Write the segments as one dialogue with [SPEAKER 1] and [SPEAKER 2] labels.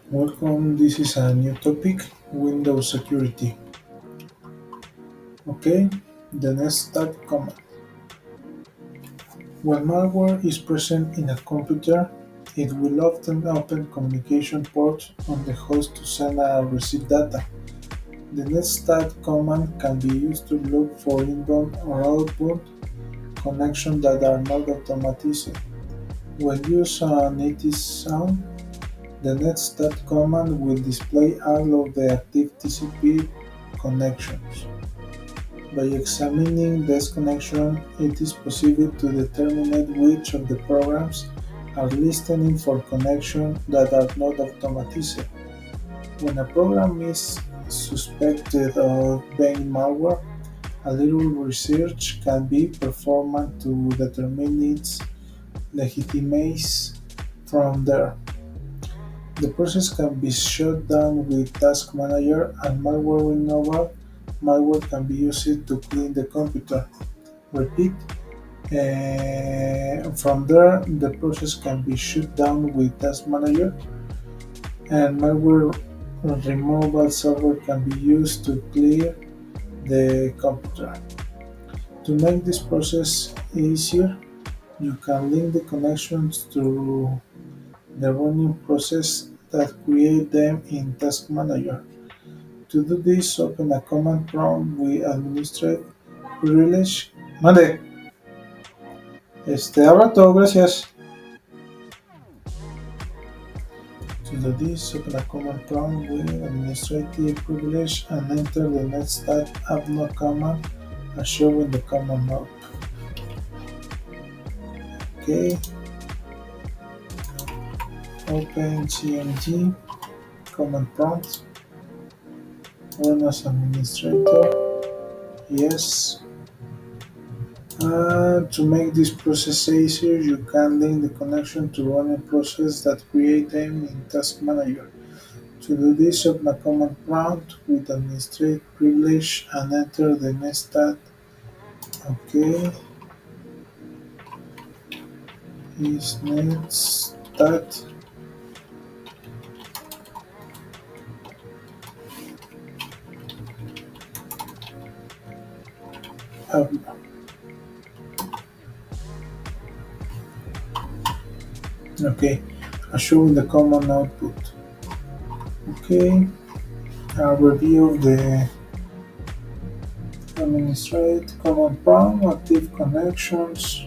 [SPEAKER 1] Welcome, this is a new topic, Windows security. Okay, the netstat command. When malware is present in a computer, it will often open communication ports on the host to send and receive data. The netstat command can be used to look for inbound or outbound connections that are not automated. When used on native sound, the netstat command will display all of the active TCP connections. By examining this connection, it is possible to determine which of the programs are listening for connections that are not automated. When a program is suspected of being malware, a little research can be performed to determine its legitimacy from there. The process can be shut down with Task Manager and malware removal. Malware can be used to clean the computer. Repeat. From there, the process can be shut down with Task Manager, and malware removal software can be used to clear the computer. To make this process easier, you can link the connections to the running process that create them in Task Manager. To do this, open a command prompt with administrative privilege. Mande, habla todo, gracias. To do this, open a command prompt with administrative privilege and enter the netstat appno command as shown in the command map. Okay, open cmd, command prompt, run as administrator, yes. To make this process easier, you can link the connection to running process that create them in Task Manager. To do this, open a command prompt with administrative privilege and enter the netstat. Okay, is netstat. Um, okay, showing the command output. Okay, a review of the administrate command prompt, active connections,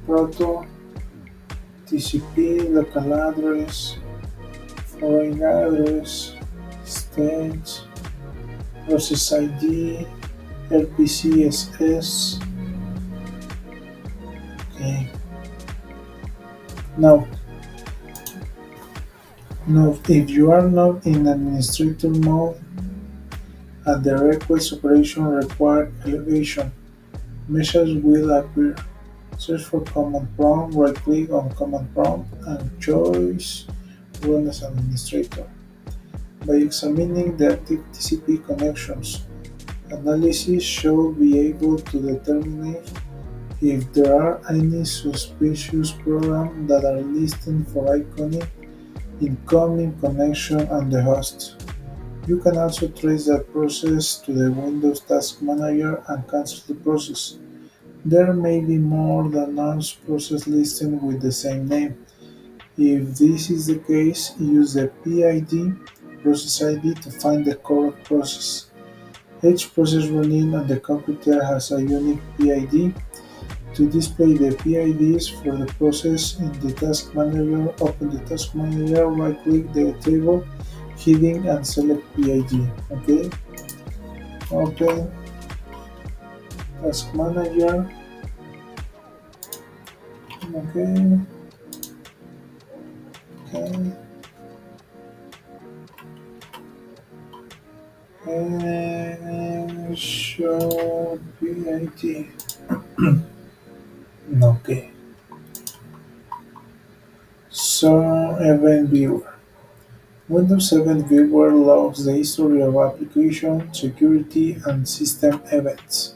[SPEAKER 1] proto, TCP, local address, foreign address, state, process ID, RPCSS. Okay. Now, if you are not in administrator mode and the request operation require elevation, message will appear. Search for command prompt, right click on command prompt and choose run as administrator. By examining the active TCP connections, analysis should be able to determine if there are any suspicious programs that are listed for incoming connection on the host. You can also trace that process to the Windows Task Manager and cancel the process. There may be more than one process listed with the same name. If this is the case, use the PID process ID to find the correct process. Each process running on the computer has a unique PID. To display the PIDs for the process in the Task Manager, open the Task Manager, right-click the table, heading and select PID. Okay, open Task Manager. Okay, okay, and show PID. Okay, so Event Viewer. Windows Event Viewer logs the history of application, security, and system events.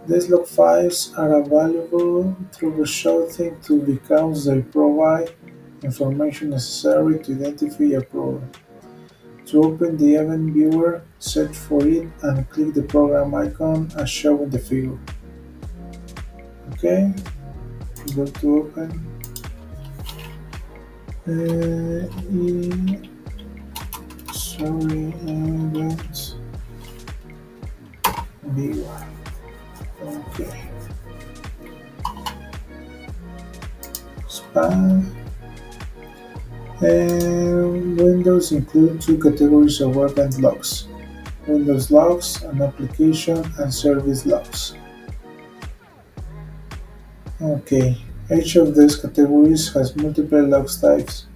[SPEAKER 1] These log files are available through troubleshooting to because they provide information necessary to identify a problem. To open the event viewer, search for it and click the program icon as shown in the figure. Okay, go to open event viewer. Okay, spam. And Windows include two categories of event logs: Windows logs and application and service logs. Okay, each of these categories has multiple logs types.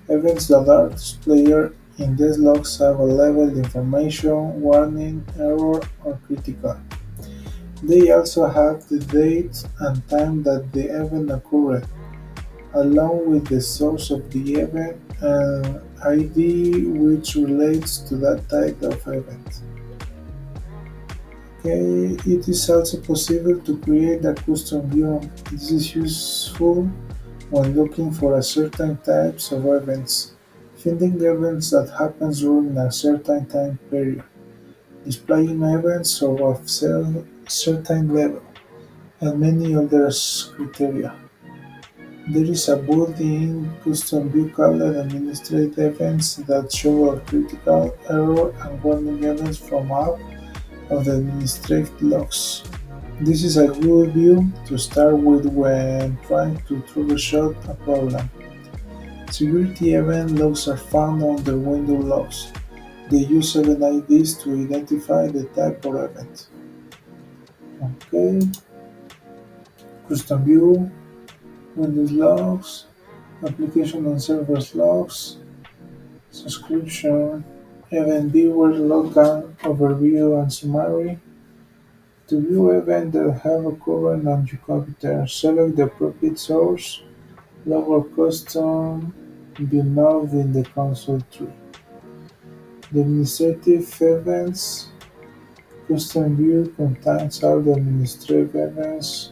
[SPEAKER 1] Events that are displayed in these logs have a labeled information, warning, error, or critical. They also have the date and time that the event occurred, along with the source of the event and ID which relates to that type of event. Okay, it is also possible to create a custom view. This is useful when looking for a certain types of events, finding events that happen during a certain time period, displaying events of a certain level, and many other criteria. There is a built-in custom view called administrative events that show a critical error and warning events from out of the administrative logs. This is a good view to start with when trying to troubleshoot a problem. Security event logs are found under Windows logs. They use event IDs to identify the type of event. Okay, custom view, Windows logs, application and servers logs, subscription, event viewer login overview and summary. To view events that have occurred on your computer, select the appropriate source, log or custom view node in the console tree. The administrative events custom view contains all the administrative events,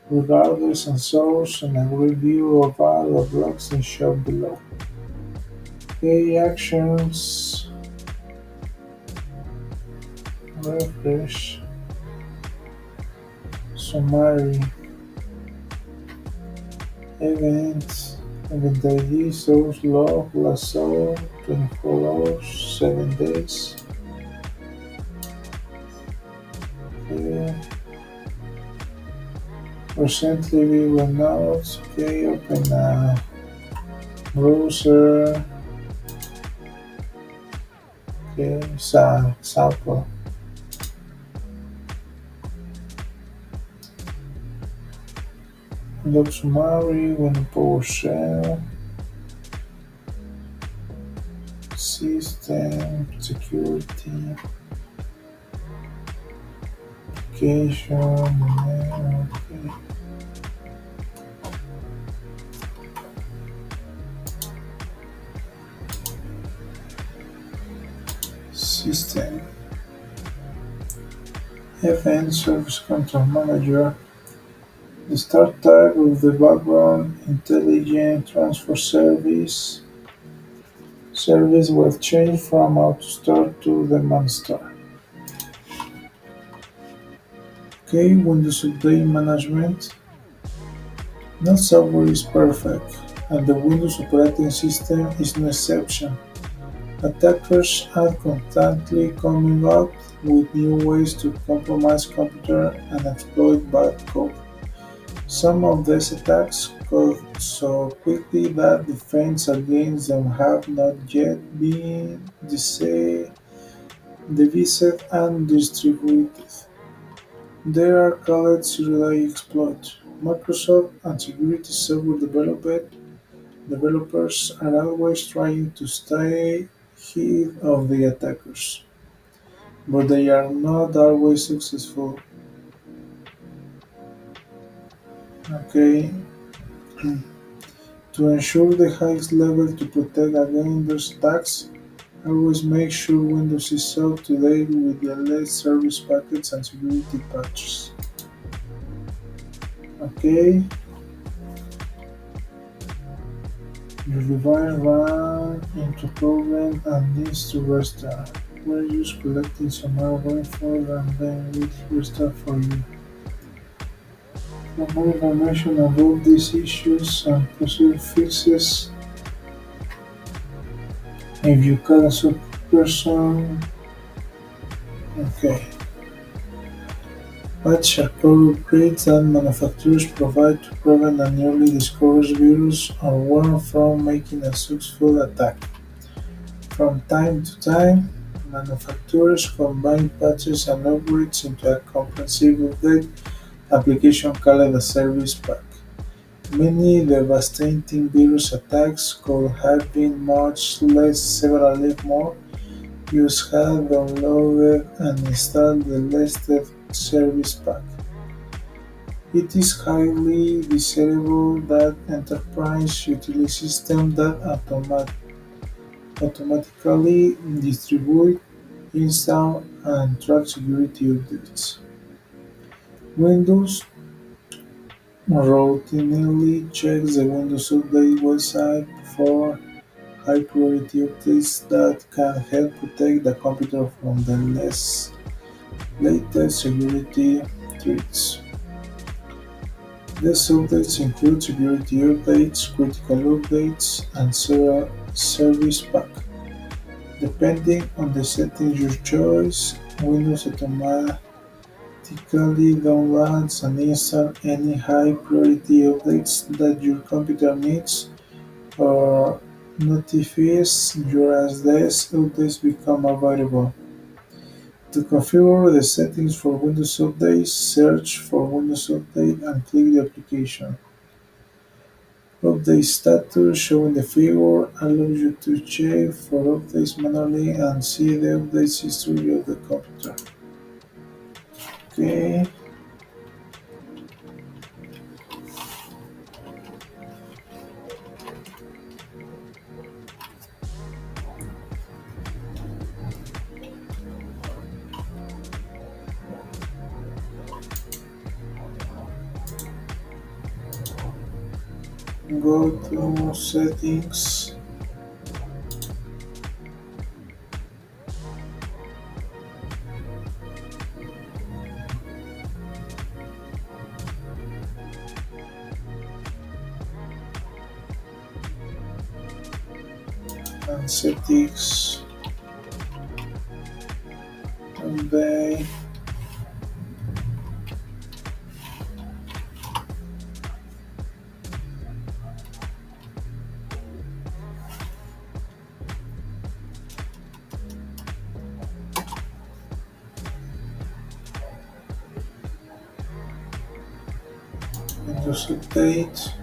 [SPEAKER 1] regardless of source, and a review of all the logs is shown below. Okay, actions, refresh, summary, events, event ID, source log, last hour, 24 hours, 7 days. Okay. Recently we went out. Okay, open a browser. Okay, it's an example. Log summary when PowerShell, system, security, application, okay. System, event service control manager. The start type of the background intelligent transfer service will change from auto start to demand start. Okay, Windows Update Management. No software is perfect, and the Windows operating system is no exception. Attackers are constantly coming up with new ways to compromise computers and exploit bad code. Some of these attacks go so quickly that defense against them have not yet been devised and distributed. They are called serial exploits. Microsoft and security software developers are always trying to stay ahead of the attackers, but they are not always successful. Okay, to ensure the highest level to protect against those attacks, always make sure Windows is up to date with the latest service packets and security patches. Okay, Your device runs into problem and needs to restart. We're just collecting some malware info and then it restart for you. For more information about these issues and possible fixes, if you call a support person, okay. Patch are core upgrades that manufacturers provide to prevent an early discovered virus or warn from making a successful attack. From time to time, manufacturers combine patches and upgrades into a comprehensive update application called a service pack. Many devastating virus attacks could have been much less severely more. Users have downloaded and installed the latest service pack. It is highly desirable that enterprises utilize systems that automatically distribute, install, and track security updates. Windows routinely checks the Windows Update website for high-priority updates that can help protect the computer from the latest security threats. These updates include security updates, critical updates, and several service packs. Depending on the settings you choose, Windows automatically downloads and installs any high-priority updates that your computer needs or notifies you as these updates become available. To configure the settings for Windows Updates, search for Windows Update and click the application. Update status shown in the figure allows you to check for updates manually and see the updates history of the computer. Okay, go to settings and settings, update, Windows Update,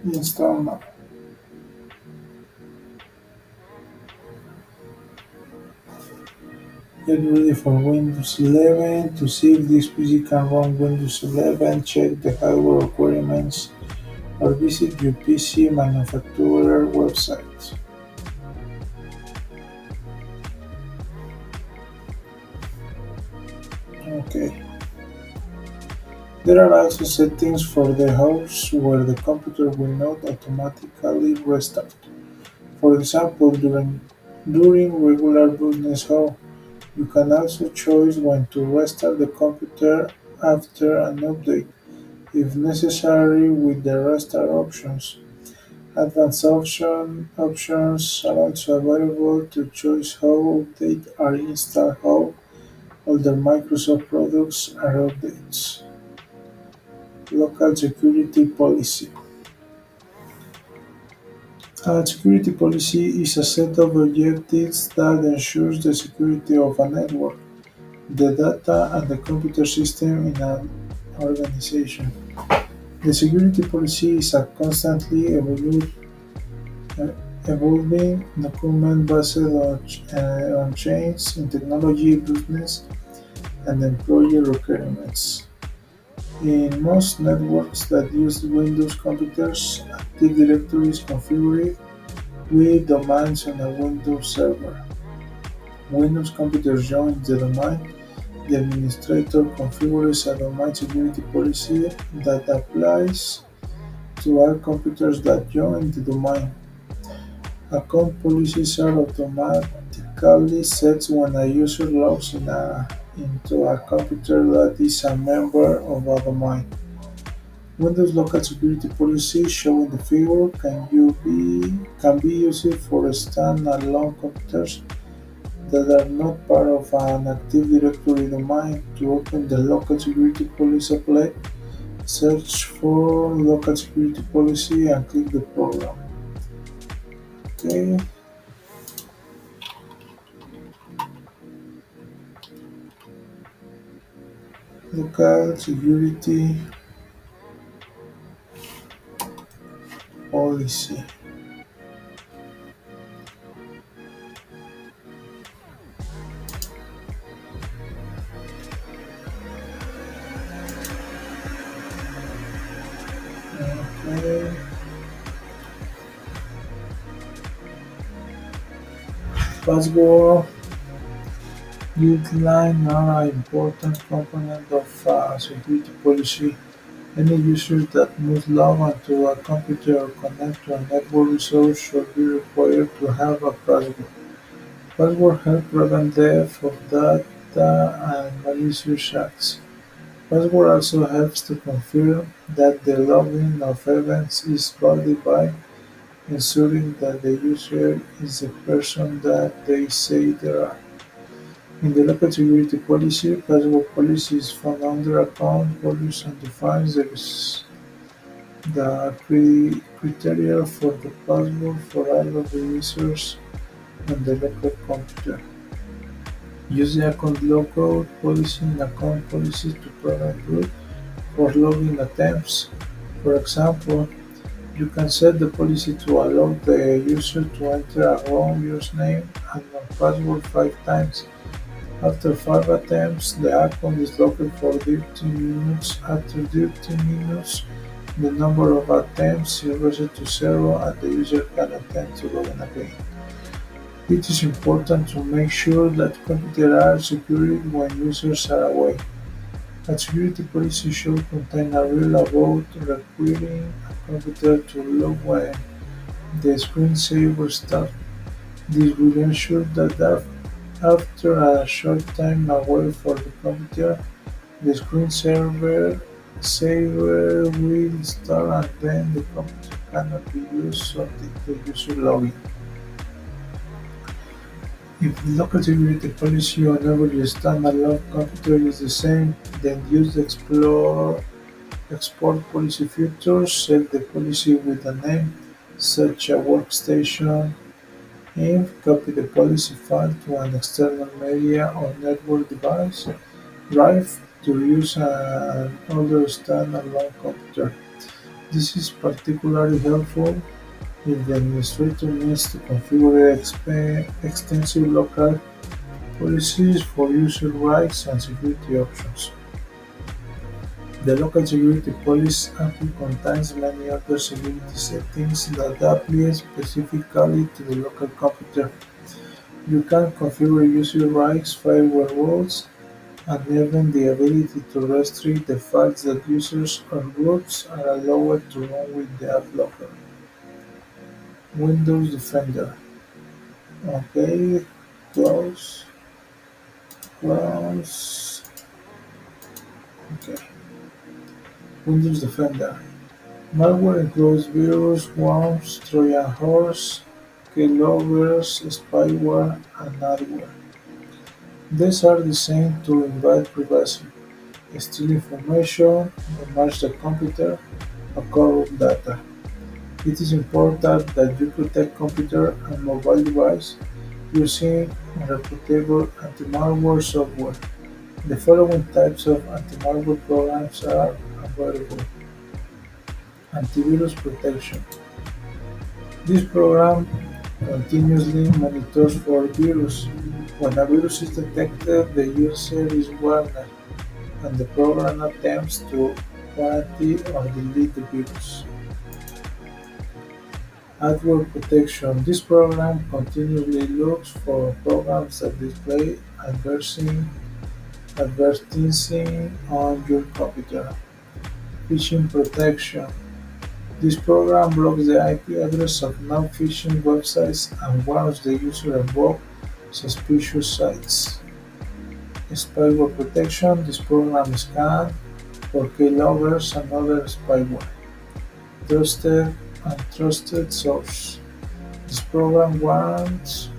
[SPEAKER 1] install now. Get ready for Windows 11. To see if this PC can run Windows 11, check the hardware requirements or visit your PC manufacturer website. Okay. There are also settings for the host where the computer will not automatically restart. For example, during regular business hours, you can also choose when to restart the computer after an update, if necessary with the restart options. Advanced options are also available to choose how updates are installed, how older Microsoft products are updates. Local security policy. A security policy is a set of objectives that ensures the security of a network, the data, and the computer system in an organization. The security policy is a constantly evolving document based on changes in technology, business, and employee requirements. In most networks that use Windows computers, Active Directory is configured with domains on a Windows server. Windows computers join the domain. The administrator configures a domain security policy that applies to all computers that join the domain. Account policies are automatically set when a user logs into a computer that is a member of a domain. Windows local security policies shown in the figure can be used for standalone computers that are not part of an Active Directory domain. To open the local security policy applet, search for local security policy and click the program. Okay, local security policy. Okay. Password guidelines are an important component of security policy. Any user that must log onto a computer or connect to a network resource should be required to have a password. Password help prevent theft of data and malicious acts. Password also helps to confirm that the login of events is valid by ensuring that the user is the person that they say they are. In the local security policy, password policy is found under account policy and defines the criteria for the password for all of the users on the local computer. Use the account logout policy in account policies to prevent root or login attempts. For example, you can set the policy to allow the user to enter a wrong username and password 5 times. After 5 attempts, the account is locked for 30 minutes. After 30 minutes, the number of attempts is reset to zero and the user can attempt to log in again. It is important to make sure that computers are secured when users are away. A security policy should contain a rule about requiring a computer to log when the screensaver starts. This will ensure that after a short time away from the computer, the screensaver will start and then the computer cannot be used until the user login. If the local security policy on every standalone computer is the same, then use the export policy feature. Set the policy with a name, such as workstation inf. Copy the policy file to an external media or network device drive to use an older standalone computer. This is particularly helpful if the administrator needs to configure extensive local policies for user rights and security options. The local security policy amply contains many other security settings that apply specifically to the local computer. You can configure user rights, firewall rules, and even the ability to restrict the files that users or groups are allowed to run with the ad blocker. Windows Defender. Okay, close, close. Okay, Windows Defender. Malware includes virus, worms, Trojan horse, keyloggers, spyware, and adware. These are designed to invade privacy, steal information, damage the computer, or corrupt data. It is important that you protect computer and mobile device using reputable anti-malware software. The following types of anti-malware programs are available. Antivirus protection. This program continuously monitors for virus. When a virus is detected, the user is warned, and the program attempts to warranty, or delete the virus. Adword protection. This program continually looks for programs that display advertising on your computer. Phishing protection. This program blocks the IP address of non-phishing websites and warns the user about suspicious sites. Spyware protection. This program scans for keyloggers and other spyware. Trusted and trusted source. This program warns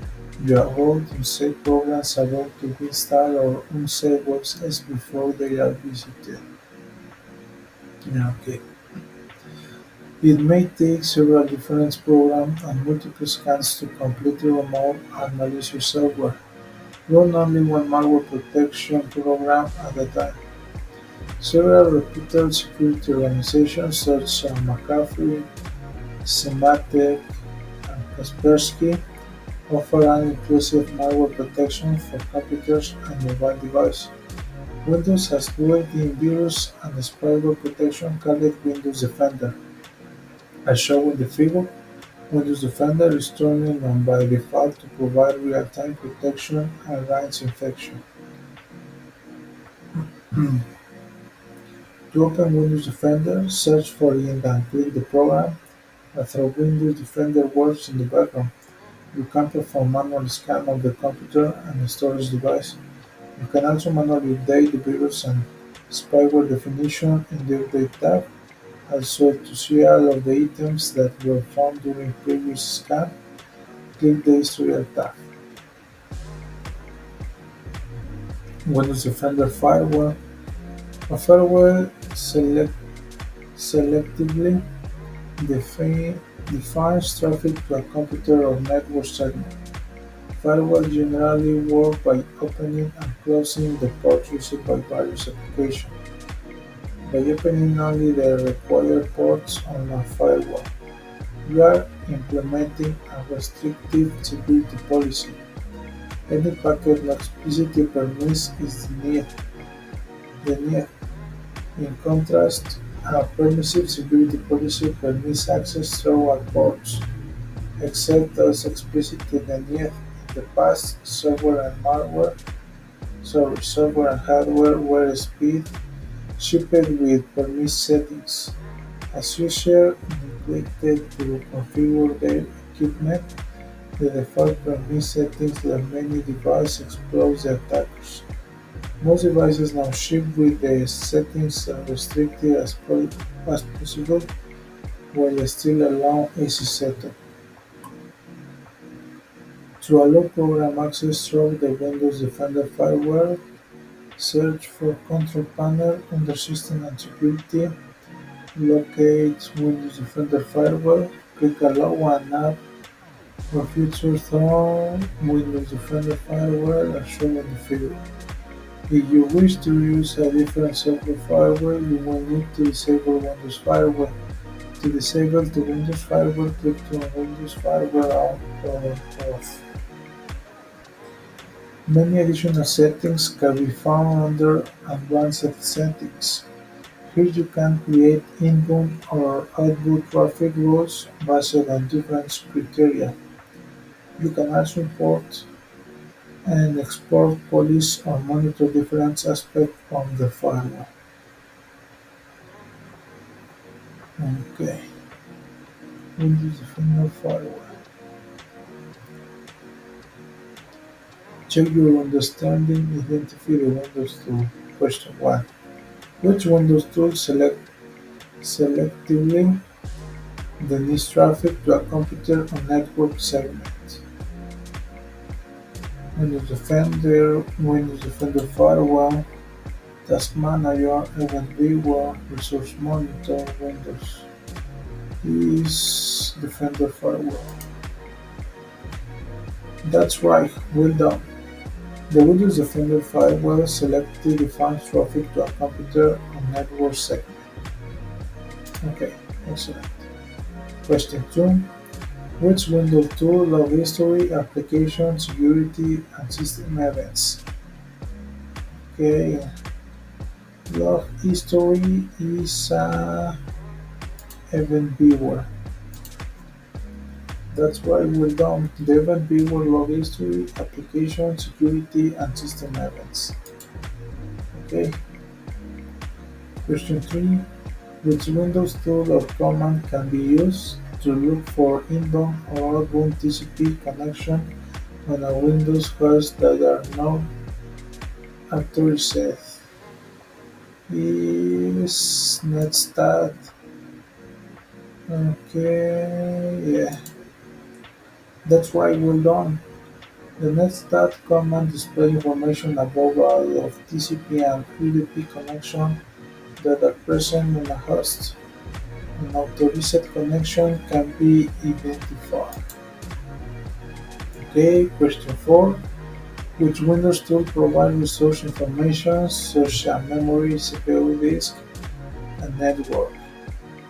[SPEAKER 1] you about unsafe programs about to be installed or unsafe websites before they are visited. Yeah, okay. It may take several different programs and multiple scans to completely remove and malicious software. Run only one malware protection program at a time. Several reputed security organizations such as McAfee, Symantec, and Kaspersky offer an inclusive malware protection for computers and mobile devices. Windows has built-in virus and spyware protection called Windows Defender. As shown in the figure, Windows Defender is turned on by default to provide real-time protection against infection. To open Windows Defender, search for it and click the program. After Windows Defender works in the background, you can perform manual scan of the computer and storage device. You can also manually update the virus and spyware definition in the Update tab. Also, to see all of the items that were found during previous scan, click the History tab. Windows Defender Firewall. A firewall selectively defines traffic to a computer or network segment. Firewalls generally work by opening and closing the ports used by various applications. By opening only the required ports on a firewall, you are implementing a restrictive security policy. Any packet not explicitly permitted is denied. In contrast, a permissive security policy permits access through all ports, except those explicitly denied in the past. Software and hardware were shipped with permit settings. As users neglected to configure their equipment, the default permit settings let many devices exploit the attackers. Most devices now ship with the settings as restricted as possible while still allowing easy setup. To allow program access through the Windows Defender firewall, search for Control Panel under System and Security, locate Windows Defender Firewall, click Allow and add for features on Windows Defender Firewall as shown in the figure. If you wish to use a different software firewall, you will need to disable Windows Firewall. To disable the Windows Firewall, click on Windows Firewall on or off. Many additional settings can be found under Advanced Settings. Here you can create inbound or outbound traffic rules based on different criteria. You can also import and export police or monitor different aspects of the firewall. Okay, Windows Defender Firewall. Check your understanding, identify the Windows tool. Question 1. Which Windows tool selectively denies traffic to a computer or network segment? Windows Defender, Windows Defender Firewall, Task Manager, Event Viewer, Resource Monitor, Windows is Defender Firewall. That's right, well done. The Windows Defender Firewall selectively defines traffic to a computer or network segment. Okay, excellent. Question 2. Which Windows tool log history, application, security, and system events? Okay, Log history is event viewer. That's right, well done. The event viewer log history, application, security, and system events. Okay. Question 3. Which Windows tool or command can be used to look for inbound or outbound TCP connection on a Windows host that are not authorized? Is netstat. Okay, yeah, that's right, well done. The netstat command displays information about all of TCP and UDP connection that are present on a host. An authorized connection can be identified. Okay, question 4. Which Windows tool provides resource information such as memory, CPU, disk, and network?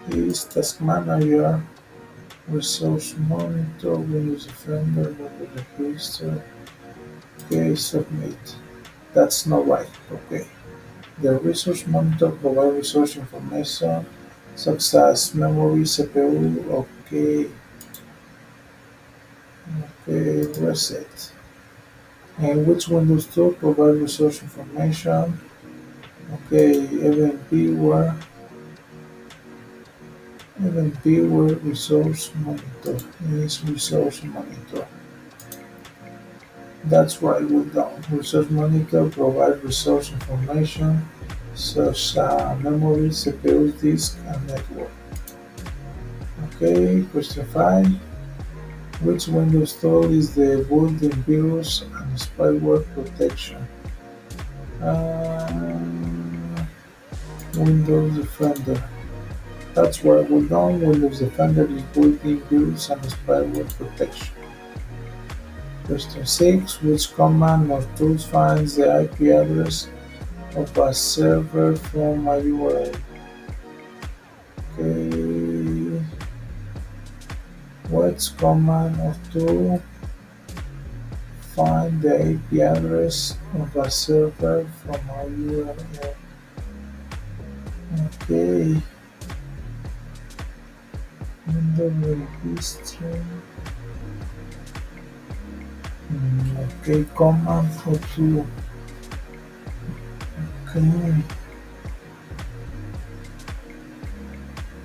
[SPEAKER 1] Is Task Manager, Resource Monitor, Windows Defender, Windows Register? Okay, submit. That's not right. Okay. The Resource Monitor provides resource information such as memory, CPU. Okay, okay, reset. And which Windows tool provides resource information? Okay, event viewer resource monitor is resource monitor. That's right, well done. Resource monitor provides resource information such as memory, CPU, disk, and network. Okay, question 5. Which Windows tool is the built-in virus and spyware protection? Uh, Windows Defender. That's right, well done. Windows Defender is built-in virus and spyware protection. Question 6. Which command or tool finds the IP address of a server from a URL? Okay. Which command or tool find the IP address of a server from a URL? Okay. Windows register. Okay, command for tool. Okay.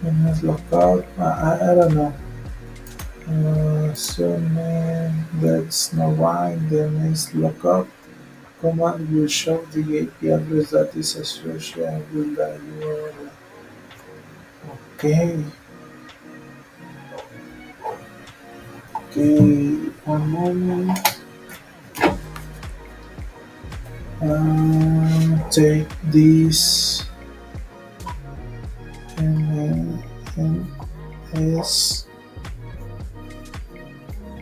[SPEAKER 1] Nslookup. I don't know. That's not right. The Nslookup command will show the IP address that is associated with the URL. Okay, okay, one moment. Take this NS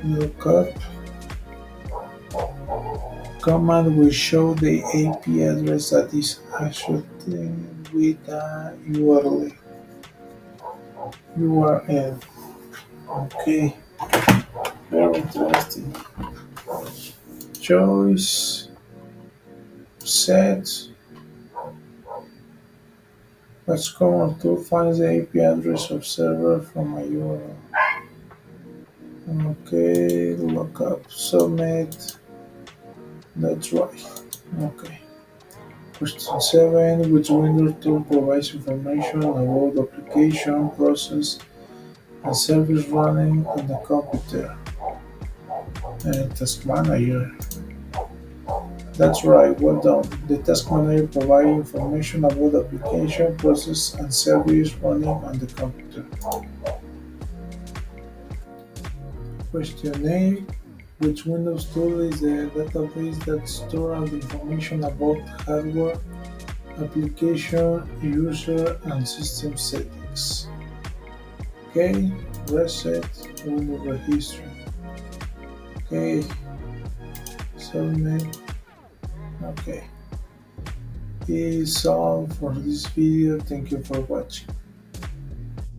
[SPEAKER 1] lookup command will show the IP address that is associated with the URL. Okay, very interesting. Choice set. Let's command tool finds the IP address of server from a URL. Okay, lookup submit. That's right. Okay. Question 7. Which Windows tool provides information about the application, process, and service running on the computer? Task Manager. That's right, well done. The Task Manager provides information about the application, process, and service running on the computer. Question 8. Which Windows tool is the database that stores information about hardware, application, user, and system settings? Okay, reset, Windows registry. Okay, submit. Okay, is all for this video. Thank you for watching.